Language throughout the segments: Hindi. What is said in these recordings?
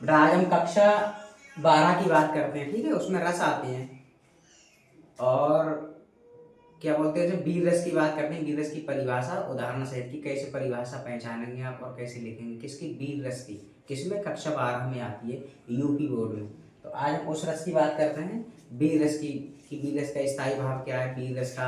बेटा आज हम कक्षा 12 की बात करते हैं, ठीक है। उसमें रस आते हैं और क्या बोलते हैं, जब बीज रस की बात करते हैं, बीज रस की परिभाषा उदाहरण सहित की कैसे परिभाषा पहचानेंगे आप और कैसे लिखेंगे, किसकी, बीज रस की। किसमें, कक्षा 12 में आती है, यूपी बोर्ड में। तो आज हम उस रस की बात करते हैं, बीज रस की, कि बीज रस का स्थायी भाव क्या है, बीज रस का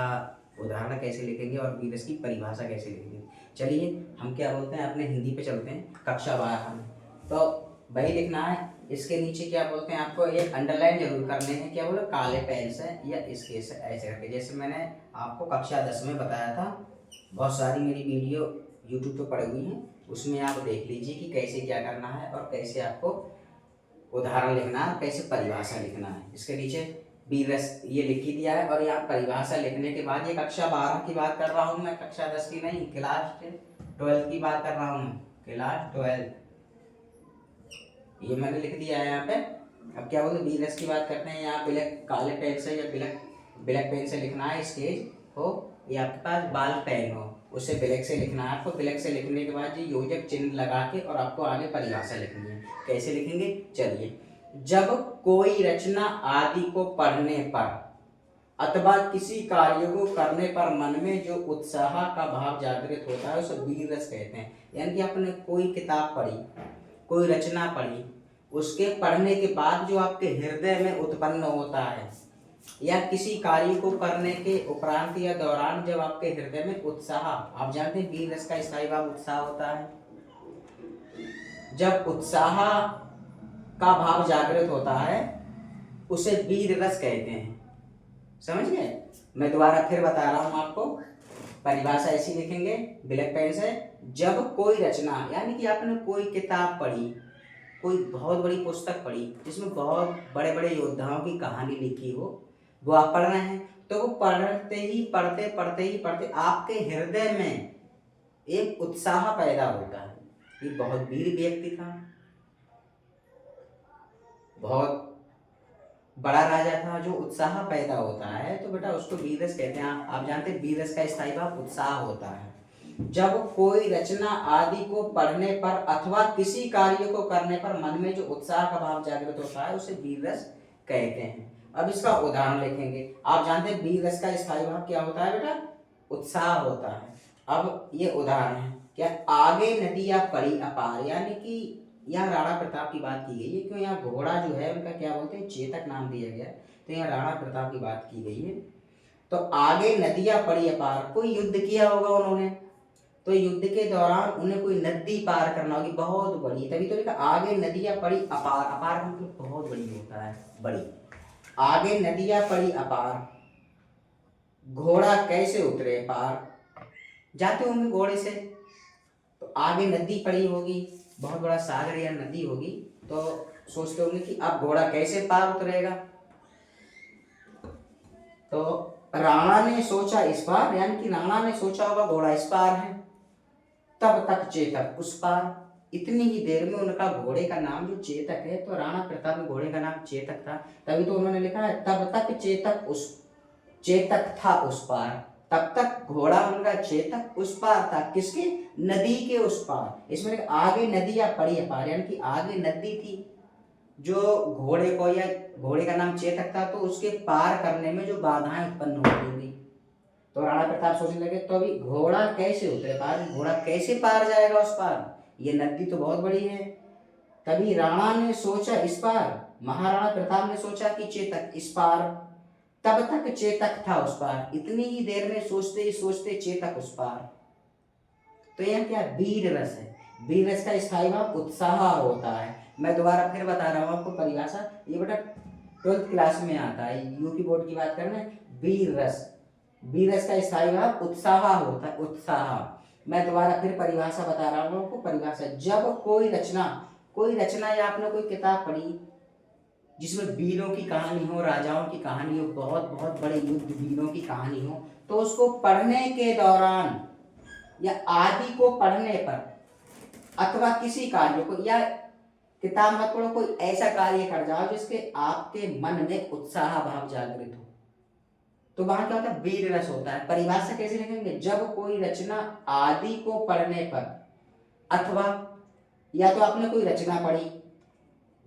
उदाहरण कैसे लिखेंगे और बीज रस की परिभाषा कैसे लिखेंगे। चलिए हम क्या बोलते हैं, अपने हिंदी पे चलते हैं, कक्षा 12 में। तो वही लिखना है। इसके नीचे क्या बोलते हैं, आपको ये अंडरलाइन जरूर करने हैं, क्या बोले, काले पेन से या इसके से ऐसे करके, जैसे मैंने आपको कक्षा 10 में बताया था। बहुत सारी मेरी वीडियो यूट्यूब पे पड़ी हुई हैं, उसमें आप देख लीजिए कि कैसे क्या करना है और कैसे आपको उदाहरण लिखना है, कैसे परिभाषा लिखना है। इसके नीचे बी रस ये लिख ही दिया है और यहाँ परिभाषा लिखने के बाद, ये कक्षा 12 की बात कर रहा हूँ मैं, कक्षा 10 की नहीं, क्लास 12 की बात कर रहा हूँ मैं, क्लास 12। ये मैंने लिख दिया है यहाँ पे। अब क्या बोलते, बी रस की बात करते हैं, यहाँ ब्लैक काले पेन से या ब्लैक ब्लैक पेन से लिखना है, स्केच हो या आपके पास बाल पेन हो, उससे ब्लैक से लिखना है आपको। ब्लैक से लिखने के बाद ये योजक चिन्ह लगा के और आपको आगे परिभाषा लिखनी है। कैसे लिखेंगे, चलिए। जब कोई रचना आदि को पढ़ने पर अथवा किसी कार्य को करने पर मन में जो उत्साह का भाव जागृत होता है उसे बीज रस कहते हैं। यानी कि आपने कोई किताब पढ़ी, कोई रचना पढ़ी, उसके पढ़ने के बाद जो आपके हृदय में उत्पन्न होता है, या किसी कार्य को करने के उपरांत या दौरान जब आपके हृदय में उत्साह, आप जानते हैं बीज रस का स्थायी भाव उत्साह होता है। जब उत्साह का भाव जागृत होता है उसे बीज रस कहते हैं। समझ गए। मैं दोबारा फिर बता रहा हूं आपको, परिभाषा ऐसी लिखेंगे ब्लैक पेन से। जब कोई रचना, यानी कि आपने कोई किताब पढ़ी, कोई बहुत बड़ी पुस्तक पढ़ी जिसमें बहुत बड़े बड़े योद्धाओं की कहानी लिखी हो, वो आप पढ़ रहे हैं, तो वो पढ़ते ही पढ़ते आपके हृदय में एक उत्साह पैदा होता है। ये बहुत वीर व्यक्ति था, बहुत बड़ा राजा था, जो उत्साह पैदा होता है तो बेटा उसको बीरस कहते हैं। आप जानते हैं बीरस का स्थायी भाव उत्साह होता है। जब कोई रचना आदि को पढ़ने पर अथवा किसी कार्य को करने पर मन में जो उत्साह का भाव जागृत होता है उसे बीरस कहते हैं। अब इसका उदाहरण लिखेंगे। आप जानते हैं बीरस का स्थायी भाव क्या होता है बेटा, उत्साह होता है। अब ये उदाहरण है, क्या, आगे नदियां पड़ी अपार, यानी कि यहाँ राणा प्रताप की बात की गई है। क्यों, यहाँ घोड़ा जो है उनका क्या बोलते हैं, चेतक नाम दिया गया है, तो यहाँ राणा प्रताप की बात की गई है। तो आगे नदियां पड़ी अपार, कोई युद्ध किया होगा उन्होंने, तो युद्ध के दौरान उन्हें कोई नदी पार करना होगी बहुत बड़ी, तभी तो लिखा आगे नदियां पड़ी अपार। अपार का मतलब बहुत बड़ी होता है, बड़ी। आगे नदियां पड़ी अपार, घोड़ा कैसे उतरे पार। जाते होंगे घोड़े से, तो आगे नदी पड़ी होगी, बहुत बड़ा सागर या नदी होगी, तो सोचते होंगे कि अब घोड़ा कैसे पार उतरेगा। तो राणा ने सोचा इस पार, यानी कि राणा ने सोचा होगा घोड़ा इस पार है, तब तक चेतक उस पार। इतनी ही देर में उनका घोड़े का नाम जो चेतक है, तो राणा प्रताप में घोड़े का नाम चेतक था, तभी तो उन्होंने लिखा है तब तक चेतक था उस पार। तब तक घोड़ा उनका चेतक उस पार था, किसके, नदी के उस पार। इसमें आगे नदियां पड़ी अपार, यानी कि आगे नदी थी जो घोड़े को, या घोड़े का नाम चेतक था, तो उसके पार करने में जो बाधाएं उत्पन्न होती होंगी। तो राणा प्रताप सोचने लगे तो अभी घोड़ा कैसे उतरे पार, घोड़ा कैसे पार जाएगा उस पार, ये नदी तो बहुत बड़ी है। तभी राणा ने सोचा इस पार, महाराणा प्रताप ने सोचा कि चेतक इस पार, तब तक चेतक था उस पार। इतनी ही देर में सोचते ही सोचते चेतक उस पार। तो यह क्या, वीर रस है। वीर रस का स्थायी भाव उत्साह होता है। मैं दोबारा फिर बता रहा हूँ आपको परिभाषा, ये बेटा 12th क्लास में आता है, यूपी बोर्ड की बात कर रहे हैं। वीर रस, वीर रस का स्थायी भाव उत्साह होता है, उत्साह। मैं दोबारा फिर परिभाषा बता रहा हूँ आपको, परिभाषा। जब कोई रचना या आपने कोई किताब पढ़ी जिसमें वीरों की कहानी हो, राजाओं की कहानी हो, बहुत बहुत बड़े युद्ध वीरों की कहानी हो, तो उसको पढ़ने के दौरान या आदि को पढ़ने पर अथवा किसी कार्य को, या किताब मत पढ़ो, कोई ऐसा कार्य कर जाओ जिसके आपके मन में उत्साह भाव जागृत हो, तो वहां क्या होता है, वीर रस होता है। परिभाषा कैसे लिखेंगे, जब कोई रचना आदि को पढ़ने पर अथवा, या तो आपने कोई रचना पढ़ी,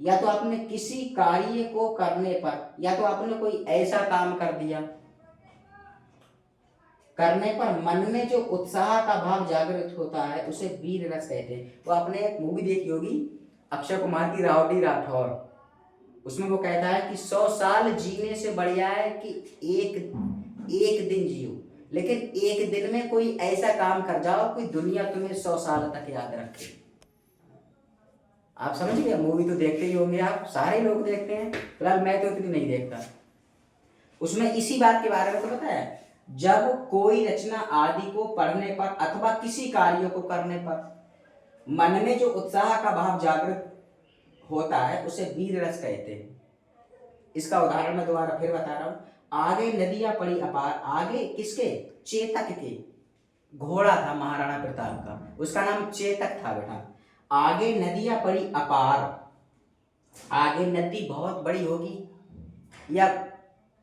या तो आपने किसी कार्य को करने पर, या तो आपने कोई ऐसा काम कर दिया, करने पर मन में जो उत्साह का भाव जागृत होता है उसे वीर रस कहते हैं। वो आपने एक मूवी देखी होगी अक्षय कुमार की, रावटी राठौर, उसमें वो कहता है कि 100 साल जीने से बढ़िया है कि एक एक दिन जियो, लेकिन एक दिन में कोई ऐसा काम कर जाओ कि दुनिया तुम्हें 100 साल तक याद रखे। आप समझ गए? मूवी तो देखते ही होंगे आप, सारे लोग देखते हैं, फिलहाल मैं तो इतनी नहीं देखता। उसमें इसी बात के बारे में तो पता है, जब कोई रचना आदि को पढ़ने पर अथवा किसी कार्य को करने पर मन में जो उत्साह का भाव जागृत होता है उसे वीर रस कहते हैं। इसका उदाहरण मैं दोबारा फिर बता रहा हूं। आगे नदियां पड़ी अपार, आगे किसके? चेतक के। घोड़ा था महाराणा प्रताप का, उसका नाम चेतक था बेटा। आगे नदियां पड़ी अपार, आगे नदी बहुत बड़ी होगी या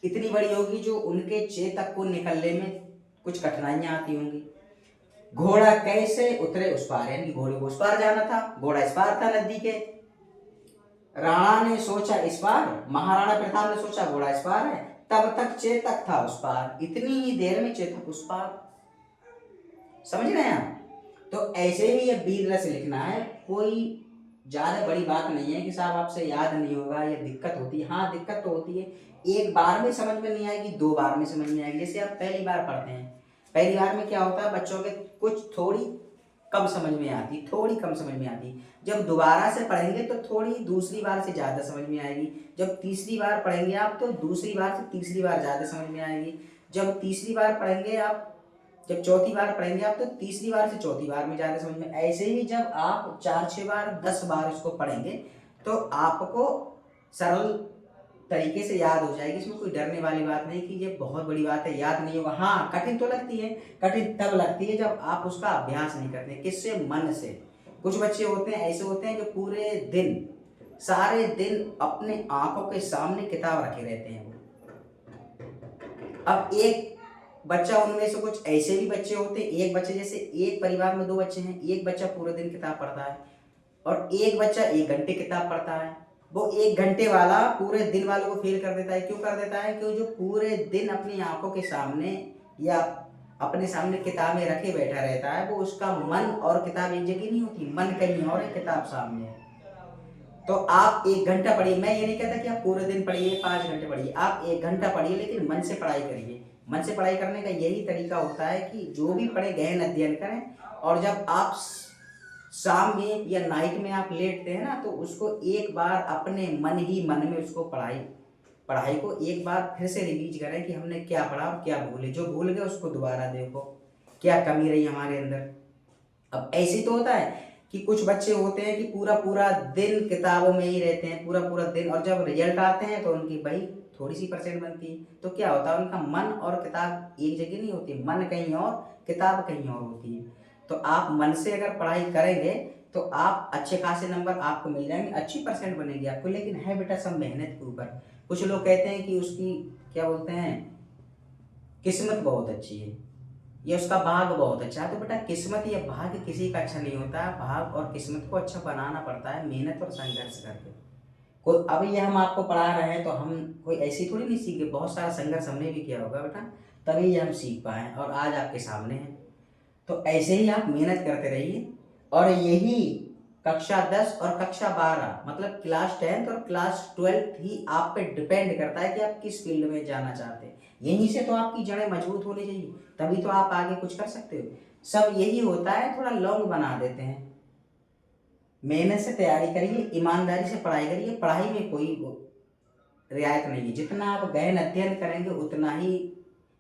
इतनी बड़ी होगी जो उनके चेतक को निकलने में कुछ कठिनाइयां आती होंगी। घोड़ा कैसे उतरे उस पार, यानी घोड़े को उस पार जाना था, घोड़ा इस पार था नदी के। राणा ने सोचा इस पार, महाराणा प्रताप ने सोचा घोड़ा इस पार है, तब तक चेतक था उस पार, इतनी ही देर में चेतक उस पार। समझ रहे हैं आप? तो ऐसे ही ये वीर रस लिखना है, कोई ज्यादा बड़ी बात नहीं है कि साहब आपसे याद नहीं होगा, ये दिक्कत होती है। हाँ दिक्कत तो होती है, एक बार में समझ में नहीं आएगी, 2 बार में समझ में आएगी। जैसे आप पहली बार पढ़ते हैं, पहली बार में क्या होता है, बच्चों के कुछ थोड़ी कम समझ में आती, थोड़ी कम समझ में आती। जब दोबारा से पढ़ेंगे तो थोड़ी दूसरी बार से ज्यादा समझ में आएगी। जब तीसरी बार पढ़ेंगे आप तो दूसरी बार से तीसरी बार ज्यादा समझ में आएगी। जब तीसरी बार पढ़ेंगे आप, जब चौथी बार पढ़ेंगे आप तो तीसरी बार से चौथी बार में ज्यादा समझ में। ऐसे ही जब आप 4-6 बार 10 बार इसको पढ़ेंगे तो आपको सरल तरीके से याद हो जाएगी। इसमें कोई डरने वाली बात नहीं कि ये बहुत बड़ी बात है, याद नहीं होगा। हाँ कठिन तो लगती है, कठिन तब लगती है जब आप उसका अभ्यास नहीं करते। किससे? मन से। कुछ बच्चे होते हैं, ऐसे होते हैं जो पूरे दिन, सारे दिन अपने आंखों के सामने किताब रखे रहते हैं। अब एक बच्चा, उनमें से कुछ ऐसे भी बच्चे होते हैं, एक बच्चे, जैसे एक परिवार में 2 बच्चे हैं, एक बच्चा पूरे दिन किताब पढ़ता है और एक बच्चा 1 घंटे किताब पढ़ता है। वो 1 घंटे वाला पूरे दिन वालों को फेल कर देता है। क्यों कर देता है? क्योंकि जो पूरे दिन अपनी आंखों के सामने या अपने सामने किताबें रखे बैठा रहता है, वो उसका मन और किताब एक जगह नहीं होती, मन कहीं और है, किताब सामने है। तो आप 1 घंटा पढ़िए, मैं ये नहीं कहता कि आप पूरे दिन पढ़िए, 5 घंटे पढ़िए, आप 1 घंटा पढ़िए, लेकिन मन से पढ़ाई करिए। मन से पढ़ाई करने का यही तरीका होता है कि जो भी पढ़े गहन अध्ययन करें, और जब आप शाम में या नाइट में आप लेटते हैं ना, तो उसको एक बार अपने मन ही मन में उसको पढ़ाई को एक बार फिर से रिवीज करें कि हमने क्या पढ़ा और क्या भूले। जो भूल गए उसको दोबारा देखो, क्या कमी रही हमारे अंदर। अब ऐसे तो होता है कि कुछ बच्चे होते हैं कि पूरा पूरा दिन किताबों में ही रहते हैं, पूरा पूरा दिन, और जब रिजल्ट आते हैं तो उनकी भाई थोड़ी सी % बनती है। तो क्या होता है, उनका मन और किताब एक जगह नहीं होती, मन कहीं और, किताब कहीं और होती है। तो आप मन से अगर पढ़ाई करेंगे तो आप अच्छे खासे नंबर आपको मिल जाएंगे, अच्छी % बनेगी आपको। लेकिन है बेटा सब मेहनत के ऊपर। कुछ लोग कहते हैं कि उसकी क्या बोलते हैं, किस्मत बहुत अच्छी है, ये उसका भाग बहुत अच्छा है। तो बेटा किस्मत या भाग्य किसी का अच्छा नहीं होता, भाग और किस्मत को अच्छा बनाना पड़ता है मेहनत और संघर्ष करके। कोई अभी ये हम आपको पढ़ा रहे हैं तो हम कोई ऐसी थोड़ी नहीं सीखे, बहुत सारा संघर्ष हमने भी किया होगा बेटा, तभी ये हम सीख पाए और आज आपके सामने हैं। तो ऐसे ही आप मेहनत करते रहिए, और यही कक्षा 10 और कक्षा 12 मतलब क्लास 10th और क्लास 12th ही आप पे डिपेंड करता है कि आप किस फील्ड में जाना चाहते हैं। यहीं से तो आपकी जड़ें मजबूत होनी चाहिए, तभी तो आप आगे कुछ कर सकते हो। सब यही होता है, थोड़ा लॉन्ग बना देते हैं। मेहनत से तैयारी करिए, ईमानदारी से पढ़ाई करिए, पढ़ाई में कोई रियायत नहीं है। जितना आप गहन अध्ययन करेंगे उतना ही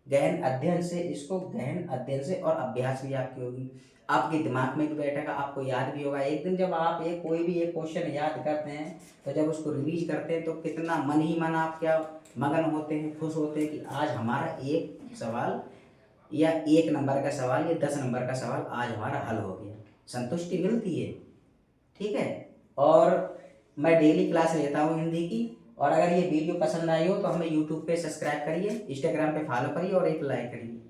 गहन अध्ययन से, इसको गहन अध्ययन से और अभ्यास भी आपकी होगी, आपके दिमाग में भी बैठेगा, आपको याद भी होगा। एक दिन जब आप कोई भी एक क्वेश्चन याद करते हैं तो जब उसको रिवीज करते हैं तो कितना मन ही मन आप क्या मगन होते हैं, खुश होते हैं कि आज हमारा एक सवाल या 1 नंबर का सवाल या 10 नंबर का सवाल आज हमारा हल हो गया, संतुष्टि मिलती है। ठीक है, और मैं डेली क्लास लेता हूँ हिंदी की। और अगर ये वीडियो पसंद आई हो तो हमें यूट्यूब पे सब्सक्राइब करिए, इंस्टाग्राम पे फॉलो करिए और एक लाइक करिए।